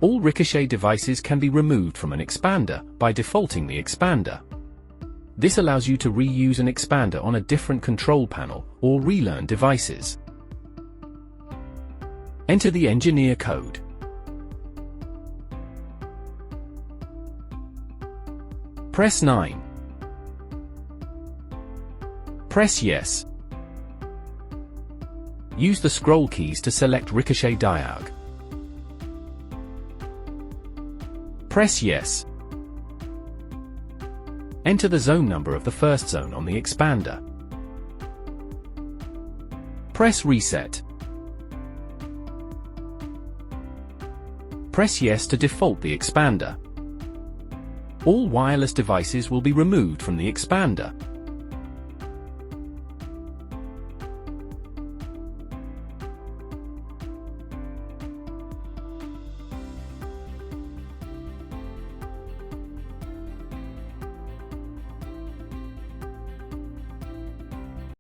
All Ricochet devices can be removed from an expander by defaulting the expander. This allows you to reuse an expander on a different control panel or relearn devices. Enter the engineer code. Press 9. Press Yes. Use the scroll keys to select Ricochet Diag. Press Yes. Enter the zone number of the first zone on the expander. Press Reset. Press Yes to default the expander. All wireless devices will be removed from the expander.